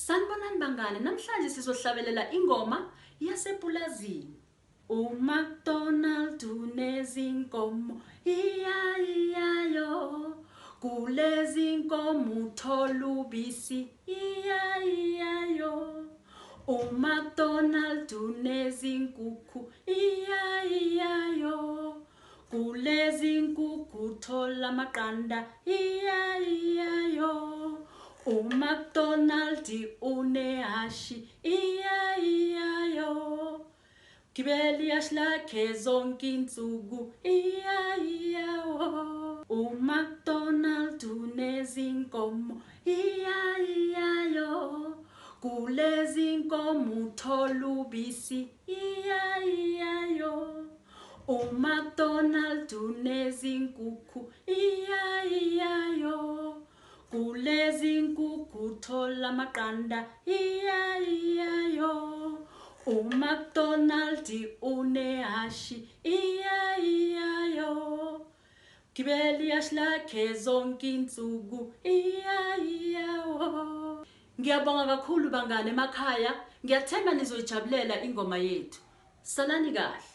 Sanibonani bangane, namhlanje sizohlabelela ingoma yasepulazini. UMacDonald unezinkomo, iya kulezi nkomo uthola ubisi, iya UMacDonald unezinkukhu, iya kulezi nkukhu uthola amaqanda, iya UMacDonald unehashi, iya gibela ihashi lakhe zonke insuku, iya UMacDonald unezinkomo, iya kulezi nkomo uthola ubisi, iya UMacDonald unezinkukhu, iya kulezi nkukhu uthola amaqanda, iya UMacDonald unehashi, iya gibela ihashi lakhe zonke insuku, iya Ngiyabonga kakhulu bangane emakhaya, ngiyathemba nizoyijabulela ingoma yethu. Salani kahle.